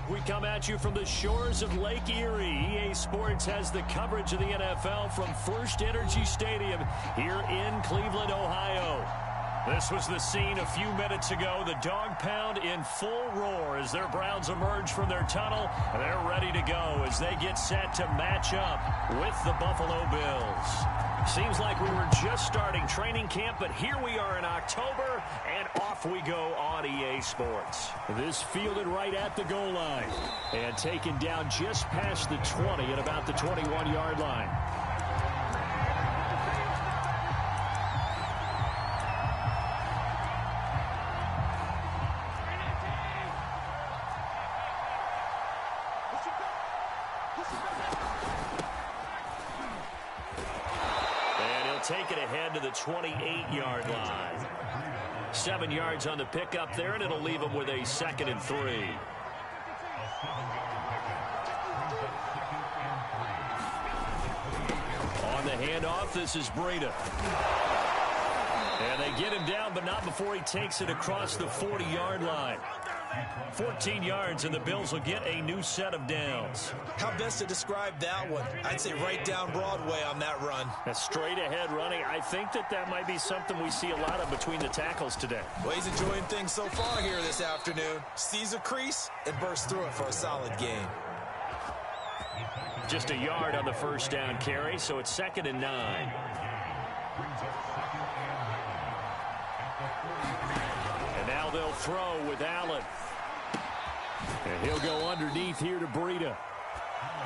We come at you from the shores of Lake Erie. EA Sports has the coverage of the NFL from First Energy Stadium here in Cleveland, Ohio. This was the scene a few minutes ago. The dog pound in full roar as their Browns emerge from their tunnel. They're ready to go as they get set to match up with the Buffalo Bills. Seems like we were just starting training camp, but here we are in October, and off we go on EA Sports. This fielded right at the goal line and taken down just past the 20 at about the 21-yard line. Take it ahead to the 28-yard line. 7 yards on the pickup there, and it'll leave them with a 2nd and 3. On the handoff, this is Breida. And they get him down, but not before he takes it across the 40-yard line. 14 yards, and the Bills will get a new set of downs. How best to describe that one? I'd say right down Broadway on that run. A straight-ahead running. I think that might be something we see a lot of between the tackles today. Well, he's enjoying things so far here this afternoon. Sees a crease and bursts through it for a solid gain. Just a yard on the first down carry, so it's 2nd and 9. And now they'll throw with Allen. And he'll go underneath here to Breida.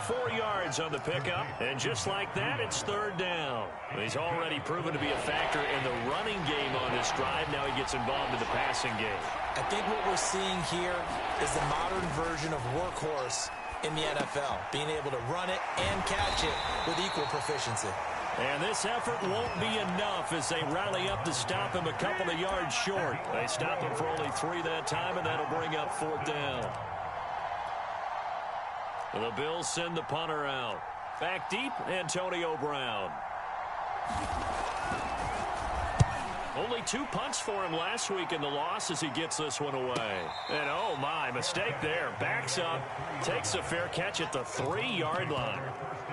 4 yards on the pickup, and just like that, it's 3rd down. He's already proven to be a factor in the running game on this drive. Now he gets involved in the passing game. I think what we're seeing here is the modern version of workhorse in the NFL, being able to run it and catch it with equal proficiency. And this effort won't be enough as they rally up to stop him a couple of yards short. They stop him for only 3 that time, and that'll bring up 4th down. The Bills send the punter out. Back deep, Antonio Brown. Only 2 punts for him last week in the loss as he gets this one away. And oh my, mistake there. Backs up, takes a fair catch at the 3-yard line.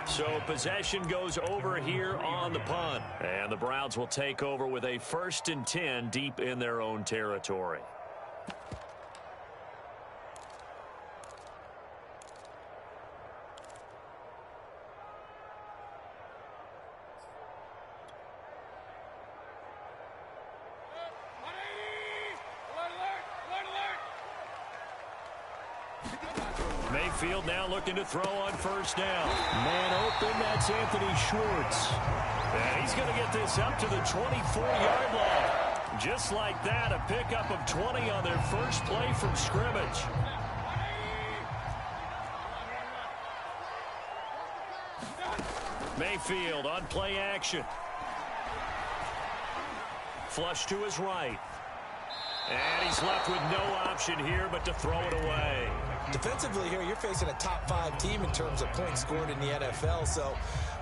So possession goes over here on the punt. And the Browns will take over with a 1st and 10 deep in their own territory. Mayfield now looking to throw on 1st down. Man open, that's Anthony Schwartz. And he's going to get this up to the 24-yard line. Just like that, a pickup of 20 on their first play from scrimmage. Mayfield on play action. Flush to his right. And he's left with no option here but to throw it away. Defensively here, you're facing a top 5 team in terms of points scored in the NFL. So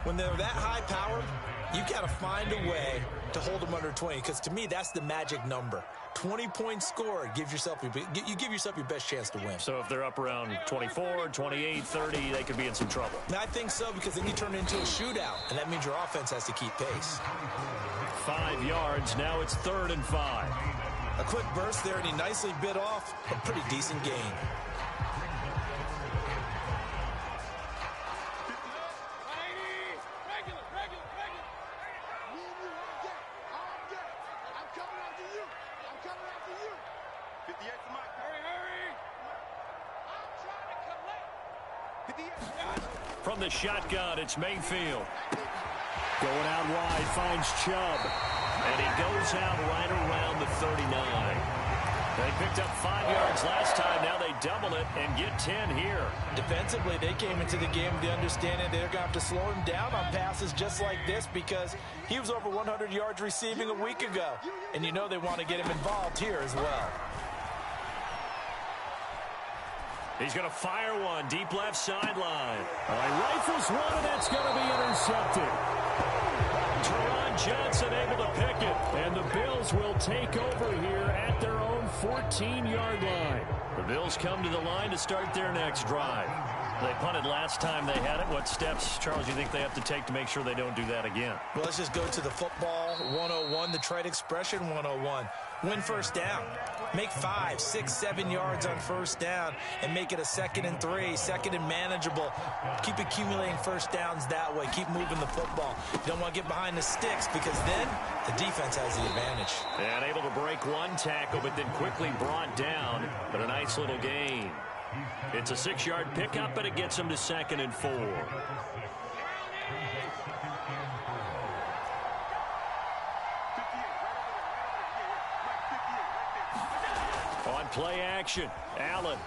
when they're that high powered, you've got to find a way to hold them under 20. Because to me, that's the magic number. 20 points scored gives yourself you give yourself your best chance to win. So if they're up around 24, 28, 30, they could be in some trouble. And I think so, because then you turn it into a shootout, and that means your offense has to keep pace. 5 yards. Now it's 3rd and 5. A quick burst there, and he nicely bit off a pretty decent gain. From the shotgun, it's Mayfield. Going out wide, finds Chubb. And he goes out right around the 39. They picked up 5 yards last time. Now they double it and get 10 here. Defensively, they came into the game with the understanding they're going to have to slow him down on passes just like this, because he was over 100 yards receiving a week ago. And you know they want to get him involved here as well. He's going to fire one deep left sideline. Rifles one, and that's going to be intercepted. Teron Johnson able to pick it, and the Bills will take over here at their own 14-yard line. Bills come to the line to start their next drive. They punted last time they had it. What steps, Charles, do you think they have to take to make sure they don't do that again? Well, let's just go to the football 101, the trade expression 101. Win first down. Make 5, 6, 7 yards on first down and make it a 2nd and 3, 2nd and manageable. Keep accumulating first downs that way. Keep moving the football. You don't want to get behind the sticks because then the defense has the advantage. And able to break one tackle, but then quickly brought down. But a nice little gain. It's a 6-yard pickup, and it gets them to 2nd and 4. On play action, Allen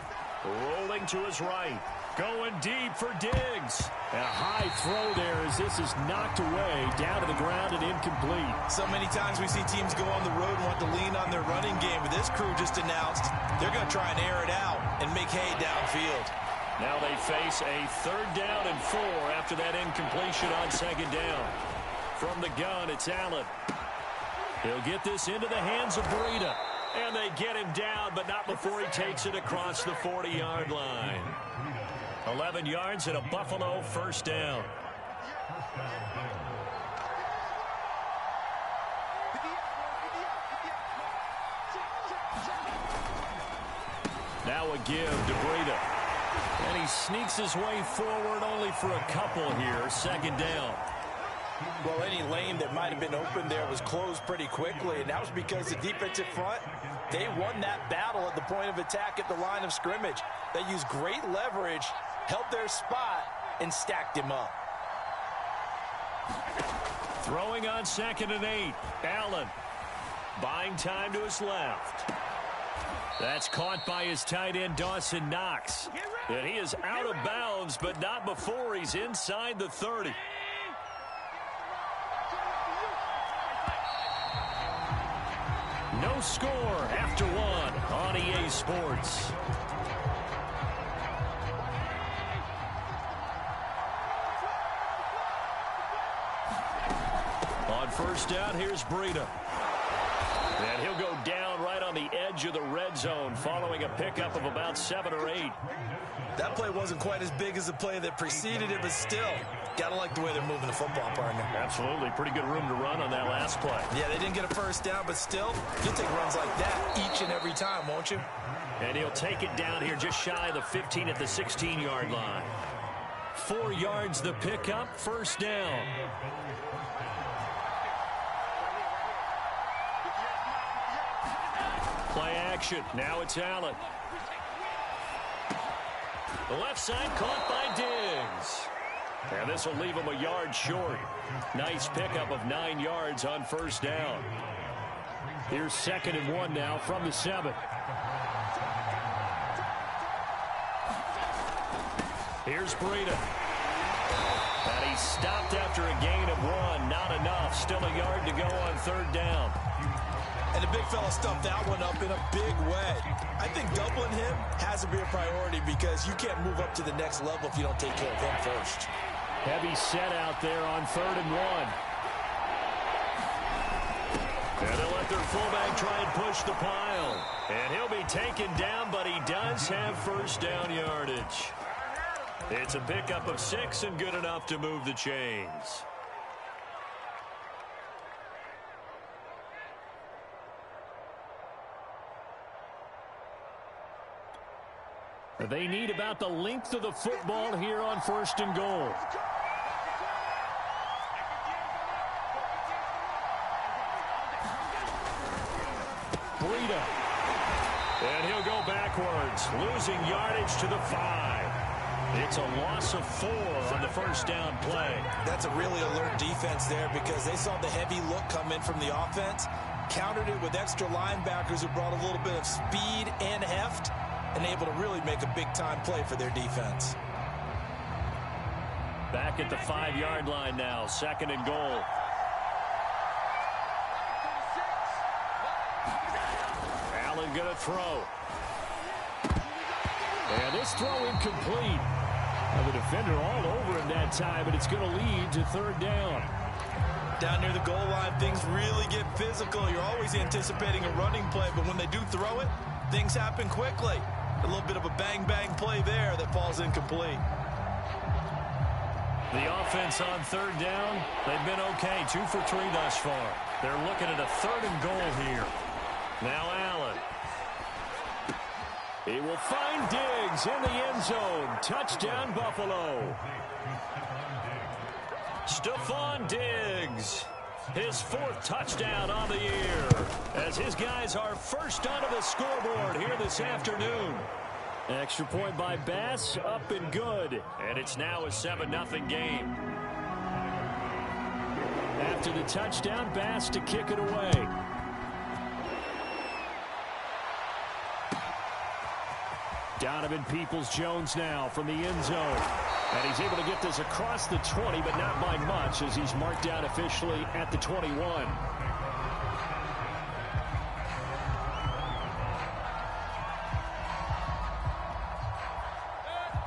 rolling to his right. Going deep for Diggs. A high throw there as this is knocked away, down to the ground and incomplete. So many times we see teams go on the road and want to lean on their running game, but this crew just announced they're going to try and air it out and make hay downfield. Now they face a 3rd down and 4 after that incompletion on 2nd down. From the gun, it's Allen. He'll get this into the hands of Breida. And they get him down, but not before he takes it across the 40-yard line. 11 yards and a Buffalo first down. Now a give to Breida. And he sneaks his way forward only for a couple here. 2nd down. Well, any lane that might have been open there was closed pretty quickly, and that was because the defensive front, they won that battle at the point of attack at the line of scrimmage. They used great leverage, held their spot, and stacked him up. Throwing on 2nd and 8. Allen buying time to his left. That's caught by his tight end, Dawson Knox. And he is out of bounds, but not before he's inside the 30. No score after 1 on EA Sports. On first down, here's Breida. And he'll go down right on the edge of the red zone following a pickup of about 7 or 8. That play wasn't quite as big as the play that preceded it, but still, gotta like the way they're moving the football, partner. Absolutely. Pretty good room to run on that last play. Yeah, they didn't get a first down, but still, you'll take runs like that each and every time, won't you? And he'll take it down here just shy of the 15 at the 16-yard line. 4 yards the pickup, first down. Play action. Now it's Allen. The left side caught by Diggs. And this will leave him a yard short. Nice pickup of 9 yards on first down. Here's 2nd and 1 now from the 7. Here's Breida. And he stopped after a gain of 1. Not enough. Still a yard to go on 3rd down. And the big fella stuffed that one up in a big way. I think doubling him has to be a priority because you can't move up to the next level if you don't take care of him first. Heavy set out there on 3rd and 1. And they'll let their fullback try and push the pile. And he'll be taken down, but he does have first down yardage. It's a pickup of 6 and good enough to move the chains. They need about the length of the football here on 1st and goal. Breida. And he'll go backwards, losing yardage to the 5. It's a loss of 4 on the first down play. That's a really alert defense there because they saw the heavy look come in from the offense, countered it with extra linebackers who brought a little bit of speed and heft, and able to really make a big-time play for their defense. Back at the 5-yard line now, 2nd and goal. Allen gonna throw. And this throw incomplete. And the defender all over him that time, but it's going to lead to 3rd down. Down near the goal line, things really get physical. You're always anticipating a running play, but when they do throw it, things happen quickly. A little bit of a bang-bang play there that falls incomplete. The offense on third down, they've been okay. 2 for 3 thus far. They're looking at a 3rd and goal here. Now Allen. He will find Diggs in the end zone. Touchdown, Buffalo. Stephon Diggs. His 4th touchdown on the year. As his guys are first onto the scoreboard here this afternoon. Extra point by Bass, up and good. And it's now a 7-0 game. After the touchdown, Bass to kick it away. Donovan Peoples-Jones now from the end zone. And he's able to get this across the 20, but not by much, as he's marked down officially at the 21.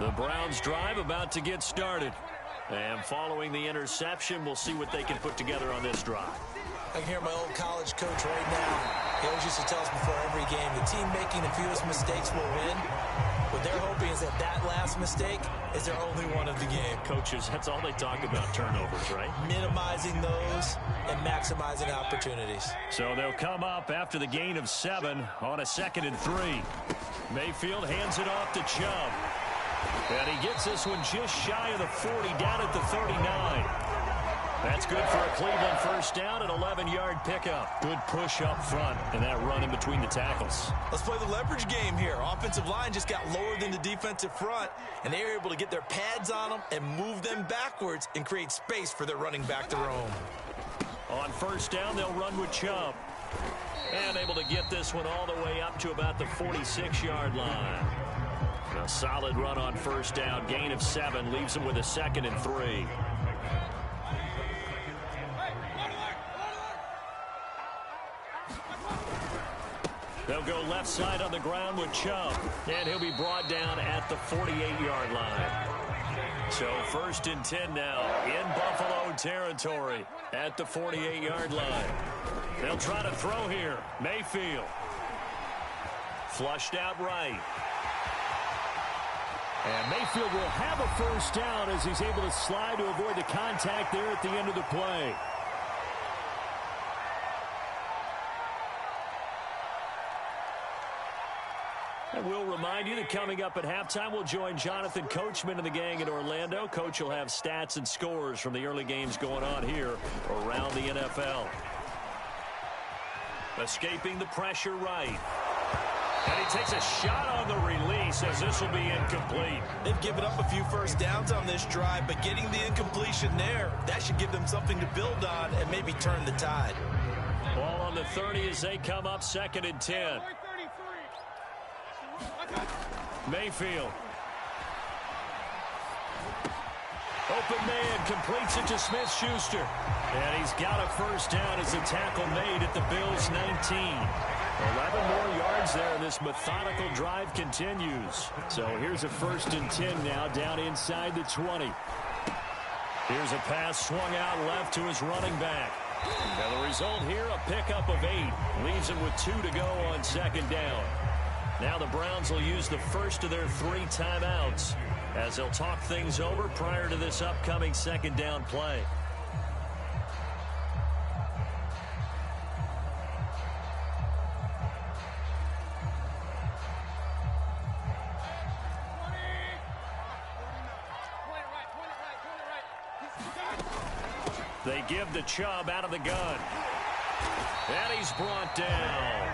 The Browns drive about to get started. And following the interception, we'll see what they can put together on this drive. I can hear my old college coach right now. He always used to tell us before every game, the team making the fewest mistakes will win. What they're hoping is that that last mistake is their only one of the game. Coaches, that's all they talk about, turnovers, right? Minimizing those and maximizing opportunities. So they'll come up after the gain of 7 on a 2nd and 3. Mayfield hands it off to Chubb. And he gets this one just shy of the 40, down at the 39. That's good for a Cleveland first down, an 11-yard pickup. Good push up front, and that run in between the tackles. Let's play the leverage game here. Offensive line just got lower than the defensive front, and they were able to get their pads on them and move them backwards and create space for their running back to roam. On first down, they'll run with Chubb. And able to get this one all the way up to about the 46-yard line. A solid run on first down. Gain of 7 leaves them with a 2nd and 3. They'll go left side on the ground with Chubb. And he'll be brought down at the 48-yard line. So 1st and 10 now in Buffalo territory at the 48-yard line. They'll try to throw here. Mayfield. Flushed out right. And Mayfield will have a first down as he's able to slide to avoid the contact there at the end of the play. And we'll remind you that coming up at halftime, we'll join Jonathan Coachman and the gang in Orlando. Coach will have stats and scores from the early games going on here around the NFL. Escaping the pressure right. And he takes a shot on the release as this will be incomplete. They've given up a few first downs on this drive, but getting the incompletion there, that should give them something to build on and maybe turn the tide. Ball on the 30 as they come up 2nd and 10. Mayfield. Open man completes it to Smith-Schuster. And he's got a first down as the tackle made at the Bills' 19. 11 more yards there, and this methodical drive continues. So here's a 1st and 10 now, down inside the 20. Here's a pass swung out left to his running back. And the result here, a pickup of 8. Leaves him with 2 to go on 2nd down. Now the Browns will use the first of their 3 timeouts as they'll talk things over prior to this upcoming 2nd down play. They give the Chubb out of the gun. And he's brought down.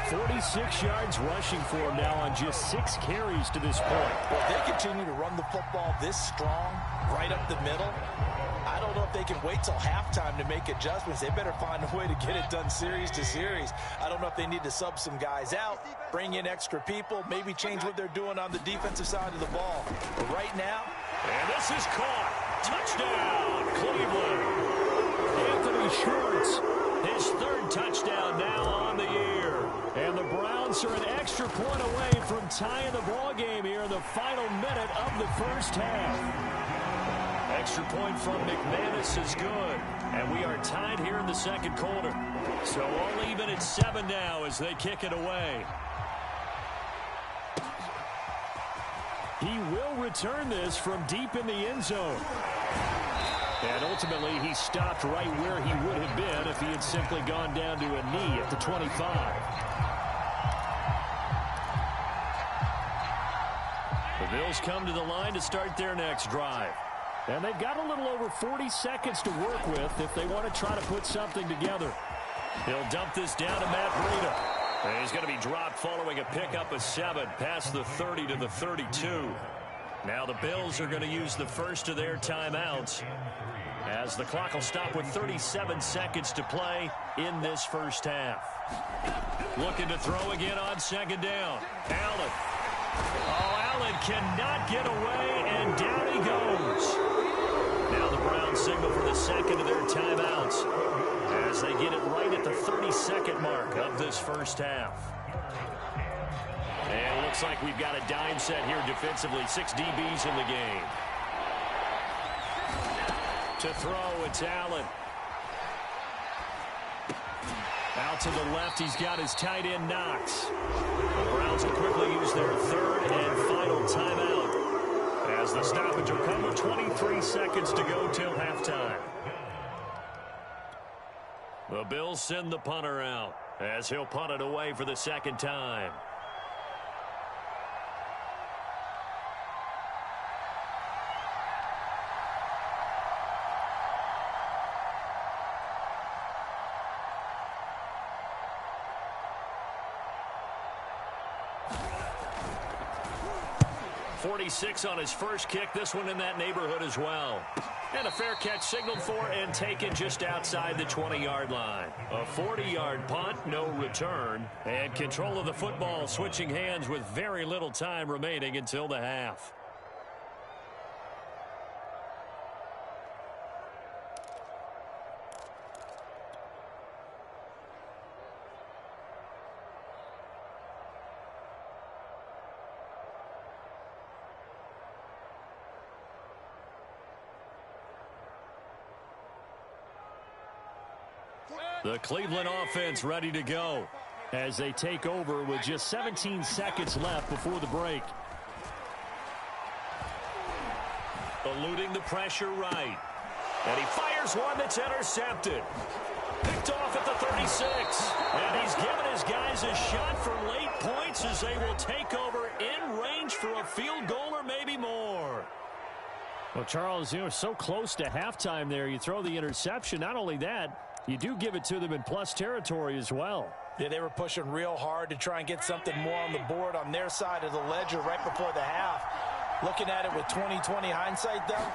46 yards rushing for him now on just 6 carries to this point. Well, if they continue to run the football this strong, right up the middle, I don't know if they can wait till halftime to make adjustments. They better find a way to get it done series to series. I don't know if they need to sub some guys out, bring in extra people, maybe change what they're doing on the defensive side of the ball. But right now... And this is caught. Touchdown, Cleveland. Anthony Schwartz, his 3rd touchdown now on the year. And the Browns are an extra point away from tying the ball game here in the final minute of the first half. Extra point from McManus is good. And we are tied here in the 2nd quarter. So all even at 7 now as they kick it away. He will return this from deep in the end zone. And ultimately, he stopped right where he would have been if he had simply gone down to a knee at the 25. The Bills come to the line to start their next drive. And they've got a little over 40 seconds to work with if they want to try to put something together. He'll dump this down to Matt Breida. And he's going to be dropped following a pickup of 7 past the 30 to the 32. Now the Bills are going to use the first of their timeouts as the clock will stop with 37 seconds to play in this first half. Looking to throw again on second down. Allen. Oh, Allen cannot get away, and down he goes. Now the Browns signal for the second of their timeouts as they get it right at the 32nd mark of this first half. And it looks like we've got a dime set here defensively. 6 DBs in the game. To throw, it's Allen. Out to the left, he's got his tight end, Knox. The Browns will quickly use their third and final timeout as the stoppage will come with 23 seconds to go till halftime. The Bills send the punter out as he'll punt it away for the second time. .46 on his first kick. This one in that neighborhood as well. And a fair catch signaled for and taken just outside the 20-yard line. A 40-yard punt, no return. And control of the football switching hands with very little time remaining until the half. The Cleveland offense ready to go as they take over with just 17 seconds left before the break. Eluding the pressure right. And he fires one that's intercepted. Picked off at the 36. And he's given his guys a shot for late points as they will take over in range for a field goal or maybe more. Well, Charles, you know, so close to halftime there. You throw the interception. Not only that, you do give it to them in plus territory as well. Yeah, they were pushing real hard to try and get something more on the board on their side of the ledger right before the half. Looking at it with 20/20 hindsight, though,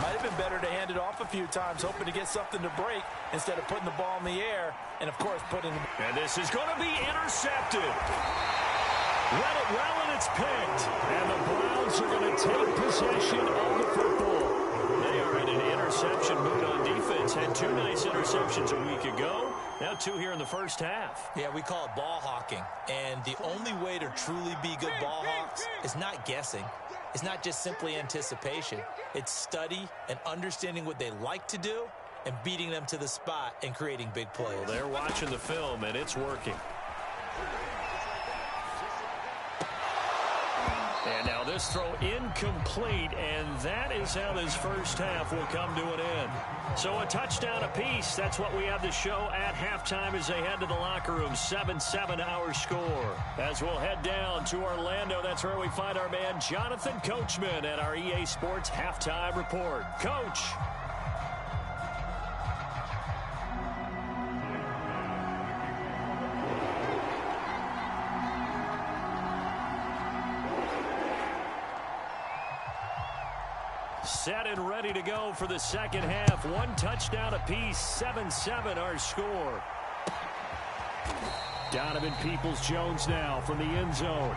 might have been better to hand it off a few times, hoping to get something to break instead of putting the ball in the air and, of course, putting... And this is going to be intercepted. Read it well, and it's picked. And the Browns are going to take possession of the football. They are in an interception mood on defense. Had 2 nice interceptions a week ago. Now 2 here in the first half. Yeah, we call it ball hawking. And the only way to truly be good ball hawks is not guessing. It's not just simply anticipation. It's study and understanding what they like to do and beating them to the spot and creating big plays. Well, they're watching the film, and it's working. And now this throw incomplete, and that is how this first half will come to an end. So a touchdown apiece. That's what we have to show at halftime as they head to the locker room. 7-7 our score. As we'll head down to Orlando, that's where we find our man Jonathan Coachman at our EA Sports Halftime Report. Coach. Set and ready to go for the second half. 1 touchdown apiece, 7-7 our score. Donovan Peoples-Jones now from the end zone.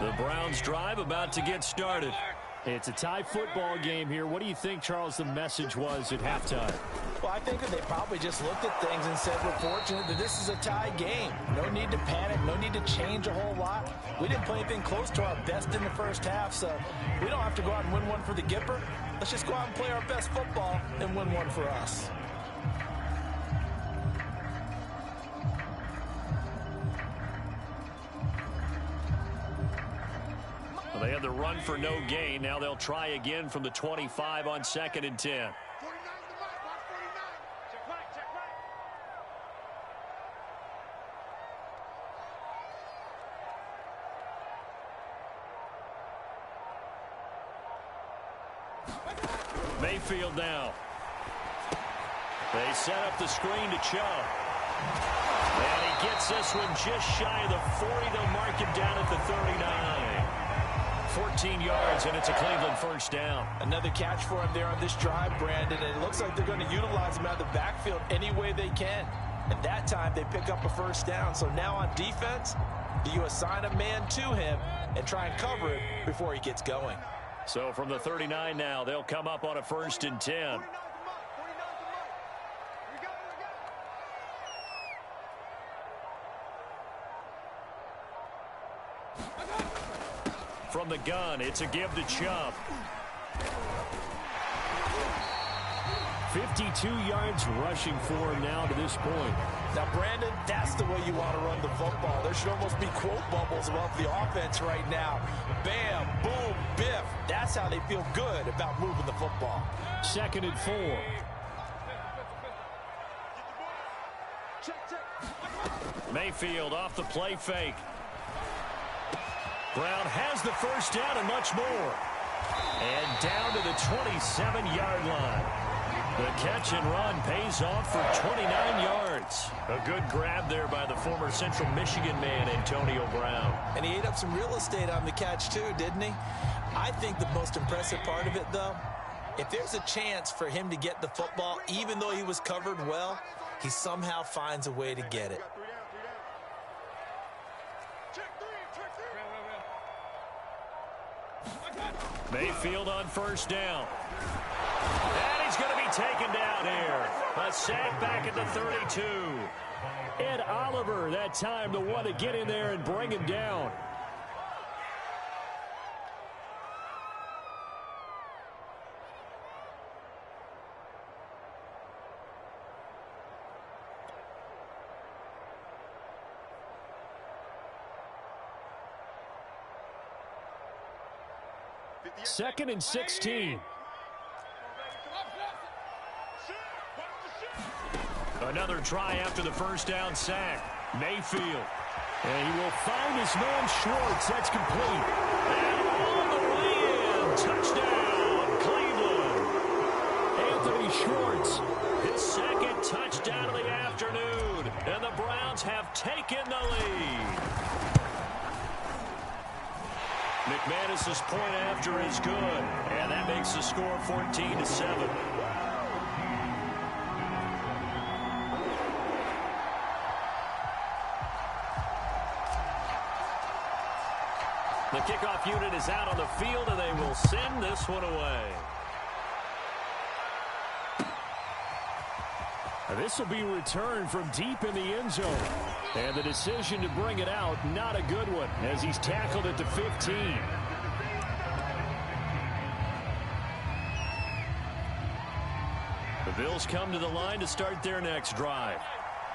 The Browns drive about to get started. It's a tie football game here. What do you think, Charles, the message was at halftime? Well, I think that they probably just looked at things and said, we're fortunate that this is a tie game. No need to panic. No need to change a whole lot. We didn't play anything close to our best in the first half, so we don't have to go out and win one for the Gipper. Let's just go out and play our best football and win one for us. They had the run for no gain. Now they'll try again from the 25 on 2nd and 10. Mayfield now. They set up the screen to Chubb. And he gets this one just shy of the 40. They'll mark him down at the 39. 14 yards, and it's a Cleveland first down. Another catch for him there on this drive, Brandon, and it looks like they're going to utilize him out of the backfield any way they can. And that time, they pick up a first down. So now on defense, do you assign a man to him and try and cover it before he gets going? So from the 39 now, they'll come up on a 1st and 10. From the gun, it's a give to Chubb. 52 yards rushing for him now to this point. Now, Brandon, that's the way you want to run the football. There should almost be quote bubbles above the offense right now. Bam, boom, biff. That's how they feel good about moving the football. 2nd and 4. Mayfield off the play fake. Brown has the first down and much more. And down to the 27-yard line. The catch and run pays off for 29 yards. A good grab there by the former Central Michigan man, Antonio Brown. And he ate up some real estate on the catch too, didn't he? I think the most impressive part of it, though, if there's a chance for him to get the football, even though he was covered well, he somehow finds a way to get it. Mayfield on first down. And he's going to be taken down here. A sack back at the 32. Ed Oliver, that time, the one to get in there and bring him down. Second and 16. Another try after the first down sack. Mayfield. And he will find his man Schwartz. That's complete. And all the way in. Touchdown, Cleveland. Anthony Schwartz. His second touchdown of the afternoon. And the Browns have taken the lead. McManus's point after is good, and that makes the score 14-7. The kickoff unit is out on the field, and they will send this one away. This will be returned from deep in the end zone. And the decision to bring it out, not a good one, as he's tackled at the 15. The Bills come to the line to start their next drive.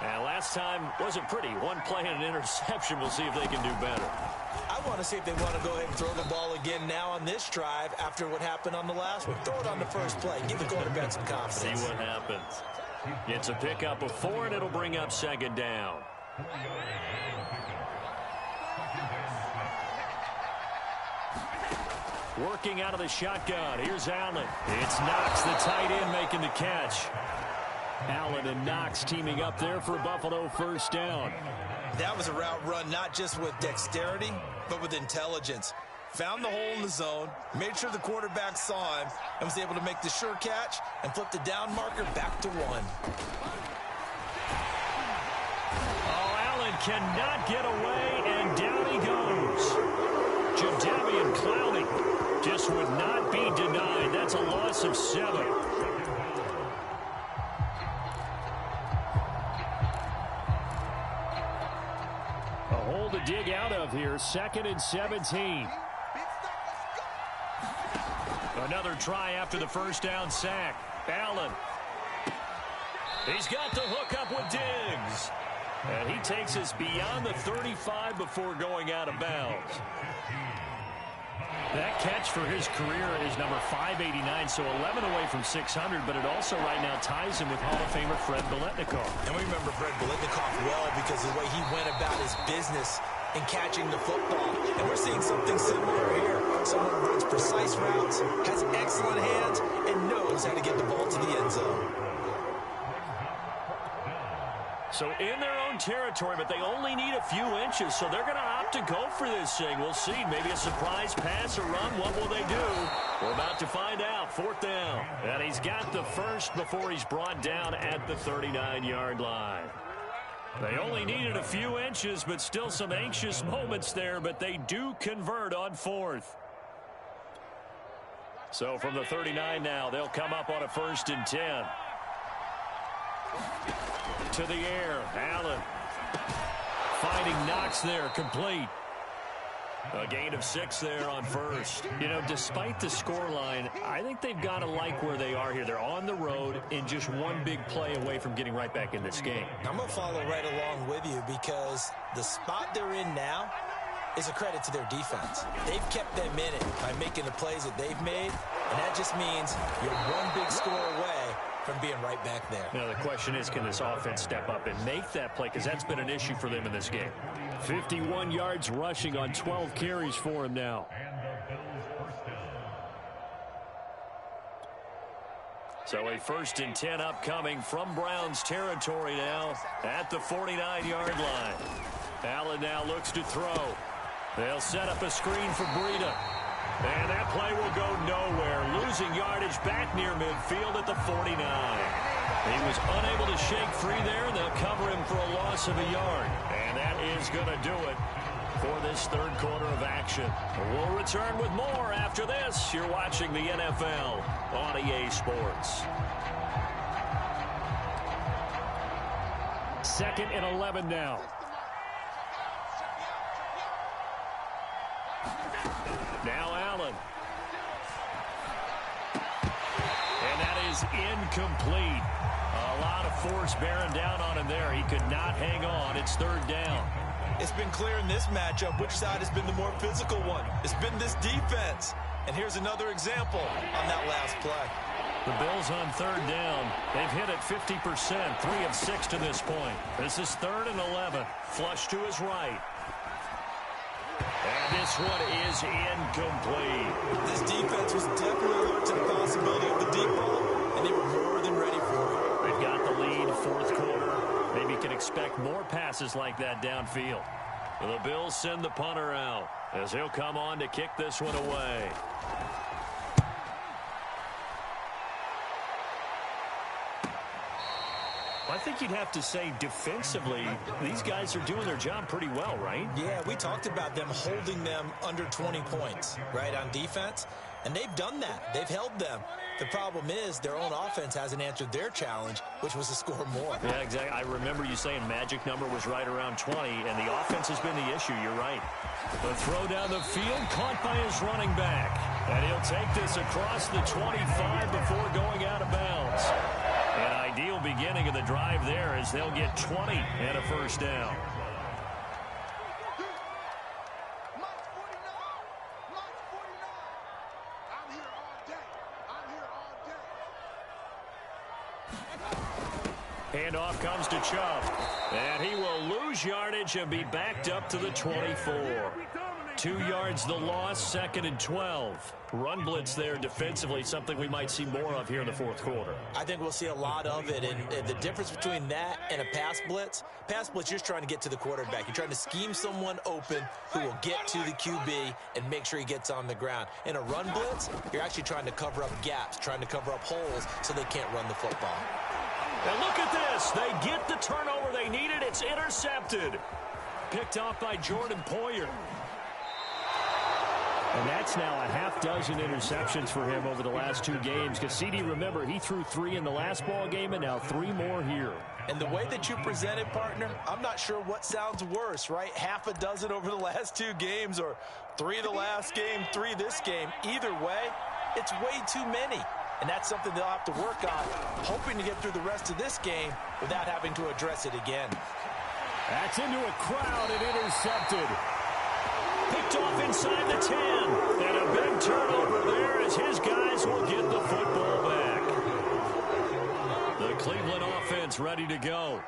And last time wasn't pretty. One play and an interception. We'll see if they can do better. I want to see if they want to go ahead and throw the ball again now on this drive after what happened on the last one. Throw it on the first play. Give the quarterback some confidence. See what happens. It's a pickup of 4, and it'll bring up 2nd down. Working out of the shotgun. Here's Allen. It's Knox, the tight end, making the catch. Allen and Knox teaming up there for a Buffalo first down. That was a route run not just with dexterity, but with intelligence. Found the hole in the zone, made sure the quarterback saw him, and was able to make the sure catch and flip the down marker back to 1. Oh, Allen cannot get away, and down he goes. Jadeveon Clowney just would not be denied. That's a loss of 7. A hole to dig out of here. 2nd and 17. Another try after the first down sack. Allen. He's got the hook up with Diggs. And he takes us beyond the 35 before going out of bounds. That catch for his career is number 589, so 11 away from 600, but it also right now ties him with Hall of Famer Fred Biletnikoff. And we remember Fred Biletnikoff well because of the way he went about his business in catching the football. And we're seeing something similar here. Someone who runs precise routes, has excellent hands, and knows how to get the ball to the end zone. So in their own territory, but they only need a few inches, so they're going to opt to go for this thing. We'll see. Maybe a surprise pass or run. What will they do? We're about to find out. 4th down. And he's got the first before he's brought down at the 39-yard line. They only needed a few inches, but still some anxious moments there, but they do convert on 4th. So from the 39 now, they'll come up on a 1st and 10. To the air, Allen finding Knox there, complete. A gain of 6 there on 1st. You know, despite the scoreline, I think they've got to like where they are here. They're on the road and just one big play away from getting right back in this game. I'm going to follow right along with you because the spot they're in now is a credit to their defense. They've kept them in it by making the plays that they've made, and that just means you're one big score away from being right back there. Now, the question is, can this offense step up and make that play? Because that's been an issue for them in this game. 51 yards rushing on 12 carries for him now. So a 1st and 10 upcoming from Browns territory now at the 49-yard line. Allen now looks to throw. They'll set up a screen for Breida. And that play will go nowhere. Losing yardage back near midfield at the 49. He was unable to shake free there, and they'll cover him for a loss of a yard. And that is going to do it for this 3rd quarter of action. We'll return with more after this. You're watching the NFL on EA Sports. 2nd and 11 now. Now Allen. And that is incomplete. A lot of force bearing down on him there. He could not hang on. It's 3rd down. It's been clear in this matchup which side has been the more physical one. It's been this defense. And here's another example on that last play. The Bills on 3rd down. They've hit it 50%, 3 of 6 to this point. This is 3rd and 11. Flush to his right. And this one is incomplete. This defense was definitely alert to the possibility of the deep ball, and they were more than ready for it. They've got the lead, 4th quarter. Maybe you can expect more passes like that downfield. The Bills send the punter out as he'll come on to kick this one away. I think you'd have to say defensively, these guys are doing their job pretty well, right? Yeah, we talked about them holding them under 20 points, right, on defense. And they've done that. They've held them. The problem is their own offense hasn't answered their challenge, which was to score more. Yeah, exactly. I remember you saying magic number was right around 20, and the offense has been the issue. You're right. The throw down the field, caught by his running back. And he'll take this across the 25 before going out of bounds. An ideal beginning of the drive there as they'll get 20 and a 1st down. Handoff comes to Chubb. And he will lose yardage and be backed up to the 24. 2 yards the loss, 2nd and 12. Run blitz there defensively, something we might see more of here in the 4th quarter. I think we'll see a lot of it, and the difference between that and a pass blitz, you're just trying to get to the quarterback. You're trying to scheme someone open who will get to the QB and make sure he gets on the ground. In a run blitz, you're actually trying to cover up gaps, trying to cover up holes so they can't run the football. And look at this. They get the turnover they needed. It's intercepted. Picked off by Jordan Poyer. And that's now a half dozen interceptions for him over the last 2 games. Because CD, remember, he threw 3 in the last ball game and now 3 more here. And the way that you presented, partner, I'm not sure what sounds worse, right? Half a dozen over the last 2 games or 3 the last game, 3 this game. Either way, it's way too many. And that's something they'll have to work on, hoping to get through the rest of this game without having to address it again. That's into a crowd and intercepted. Picked off inside the 10. And a big turnover there as his guys will get the football back. The Cleveland offense ready to go.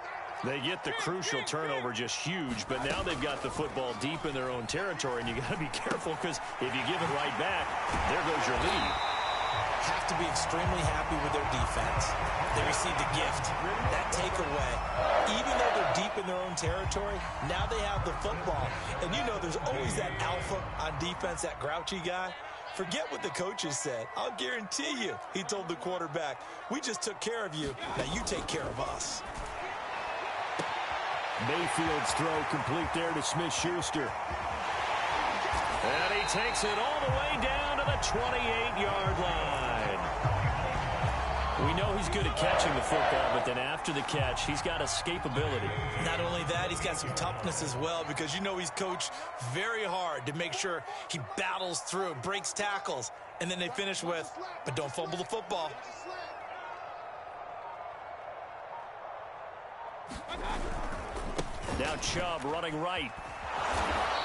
They get the crucial turnover, just huge, but now they've got the football deep in their own territory, and you got to be careful because if you give it right back, there goes your lead. Have to be extremely happy with their defense. They received a gift, that takeaway. Even though they're deep in their own territory, now they have the football. And you know there's always that alpha on defense, that grouchy guy. Forget what the coaches said. I'll guarantee you, he told the quarterback, we just took care of you. Now you take care of us. Mayfield's throw complete there to Smith-Schuster. And he takes it all the way down to the 28-yard line. We know he's good at catching the football, but then after the catch, he's got escapability. Not only that, he's got some toughness as well because you know he's coached very hard to make sure he battles through, breaks tackles, and then they finish with, but don't fumble the football. Now Chubb running right.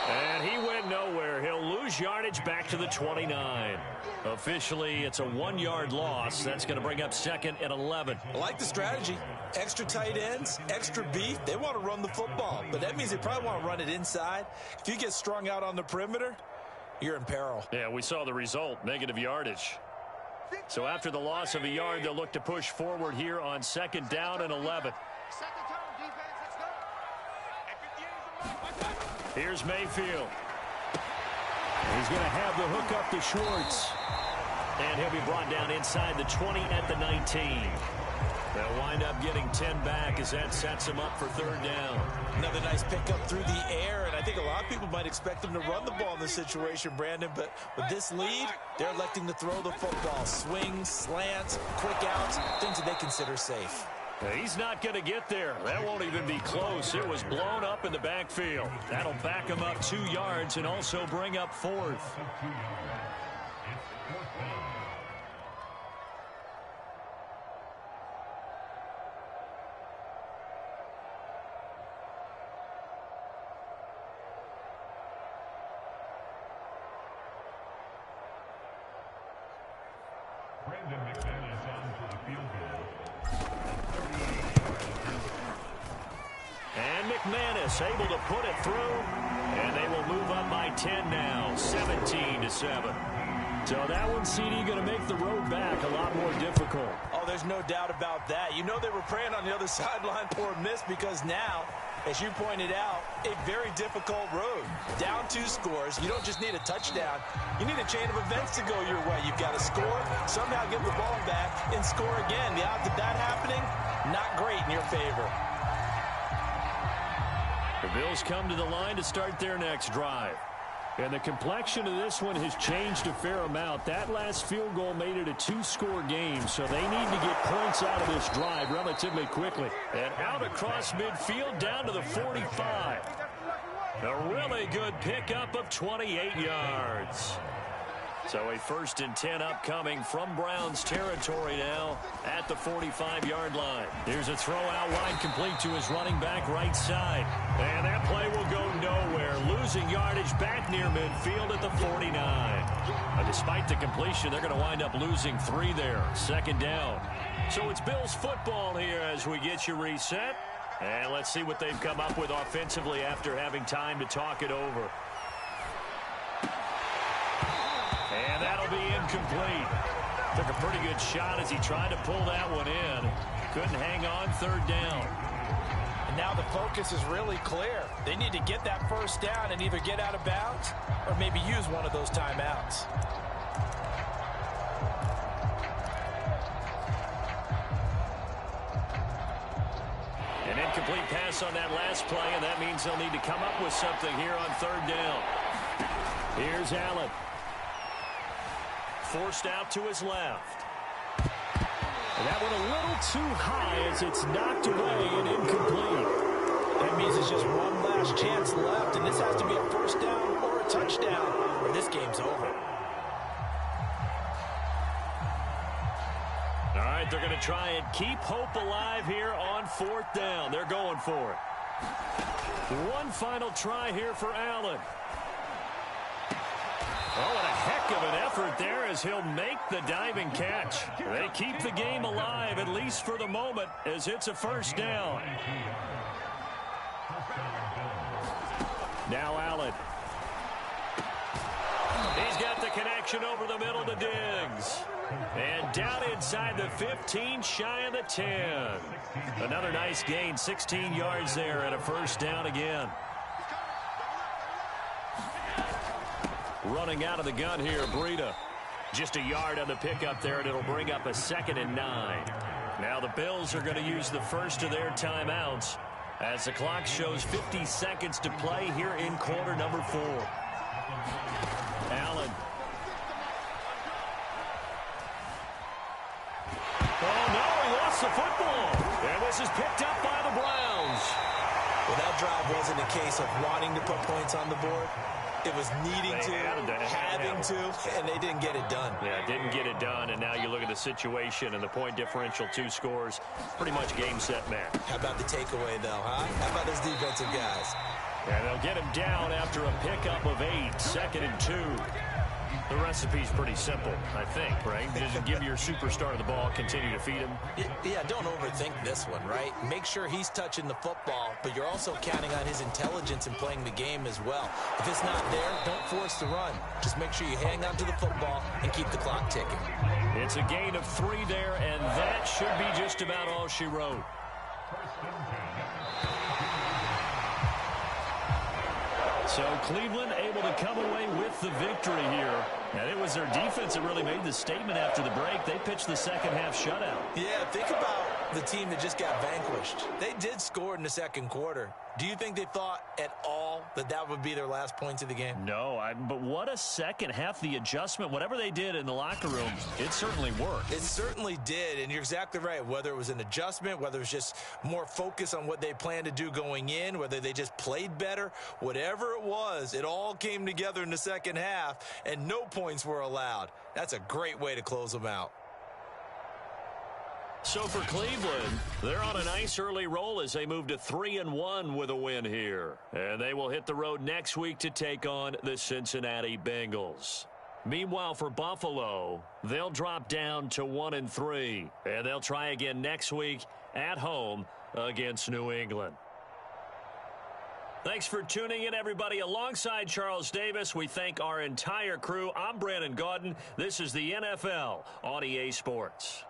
And he went nowhere. He'll lose yardage back to the 29. Officially, it's a 1-yard loss. That's going to bring up 2nd and 11. I like the strategy. Extra tight ends, extra beef. They want to run the football, but that means they probably want to run it inside. If you get strung out on the perimeter, you're in peril. Yeah, we saw the result, negative yardage. So after the loss of a yard, they'll look to push forward here on 2nd down and 11. Here's Mayfield. He's going to have the hook up to Schwartz. And he'll be brought down inside the 20 at the 19. They'll wind up getting 10 back as that sets him up for 3rd down. Another nice pickup through the air, and I think a lot of people might expect them to run the ball in this situation, Brandon, but with this lead, they're electing to throw the football. Swings, slants, quick outs, things that they consider safe. He's not going to get there. That won't even be close. It was blown up in the backfield. That'll back him up 2 yards and also bring up 4th. Brandon McManus on for the field goal. And McManus able to put it through, and they will move up by 10 now, 17-7. So that one, CD, going to make the road back a lot more difficult. Oh, there's no doubt about that. You know they were praying on the other sideline for a miss because now, as you pointed out, a very difficult road. Down 2 scores. You don't just need a touchdown. You need a chain of events to go your way. You've got to score, somehow get the ball back, and score again. The odds of that happening, not great in your favor. The Bills come to the line to start their next drive. And the complexion of this one has changed a fair amount. That last field goal made it a 2-score game, so they need to get points out of this drive relatively quickly. And out across midfield down to the 45. A really good pickup of 28 yards. So a 1st and 10 upcoming from Browns territory now at the 45-yard line. Here's a throw out wide complete to his running back right side. And that play will go nowhere. Losing yardage back near midfield at the 49. Despite the completion, they're going to wind up losing 3 there. 2nd down. So it's Bills football here as we get you reset. And let's see what they've come up with offensively after having time to talk it over. And that'll be incomplete. Took a pretty good shot as he tried to pull that one in. Couldn't hang on. 3rd down. And now the focus is really clear. They need to get that 1st down and either get out of bounds or maybe use one of those timeouts. An incomplete pass on that last play, and that means they'll need to come up with something here on 3rd down. Here's Allen. forced out to his left. And that went a little too high as it's knocked away and incomplete. That means it's just one last chance left, and this has to be a first down or a touchdown, or this game's over. All right, they're going to try and keep hope alive here on 4th down. They're going for it. One final try here for Allen. Oh, and a heck of an effort there as he'll make the diving catch. They keep the game alive, at least for the moment, as it's a first down. Now Allen. He's got the connection over the middle to Diggs. And down inside the 15, shy of the 10. Another nice gain, 16 yards there, and a first down again. Running out of the gun here, Breida. Just a yard on the pickup there, and it'll bring up a 2nd and 9. Now the Bills are going to use the first of their timeouts as the clock shows 50 seconds to play here in quarter number 4. Allen. Oh, no, he lost the football. And this is picked up by the Browns. Well, that drive wasn't a case of wanting to put points on the board. It was needing to, having to, and they didn't get it done. Yeah, didn't get it done, and now you look at the situation and the point differential, 2 scores, pretty much game, set, match. How about the takeaway, though, huh? How about those defensive guys? And they'll get him down after a pickup of 8, 2nd and 2. The recipe's pretty simple, I think, right? Just give your superstar the ball, continue to feed him. Yeah, don't overthink this one, right? Make sure he's touching the football, but you're also counting on his intelligence in playing the game as well. If it's not there, don't force the run. Just make sure you hang on to the football and keep the clock ticking. It's a gain of 3 there, and that should be just about all she wrote. So Cleveland able to come away with the victory here. And it was their defense that really made the statement after the break. They pitched the second half shutout. Yeah, think about the team that just got vanquished. They did score in the second quarter. Do you think they thought at all that that would be their last points of the game? No, but what a second half. The adjustment, whatever they did in the locker room, it certainly worked. It certainly did, and you're exactly right. Whether it was an adjustment, whether it was just more focus on what they planned to do going in, whether they just played better, whatever it was, it all came together in the second half, and no points were allowed. That's a great way to close them out. So for Cleveland, they're on a nice early roll as they move to 3-1 with a win here. And they will hit the road next week to take on the Cincinnati Bengals. Meanwhile, for Buffalo, they'll drop down to 1-3. And they'll try again next week at home against New England. Thanks for tuning in, everybody. Alongside Charles Davis, we thank our entire crew. I'm Brandon Gaudin. This is the NFL on EA Sports.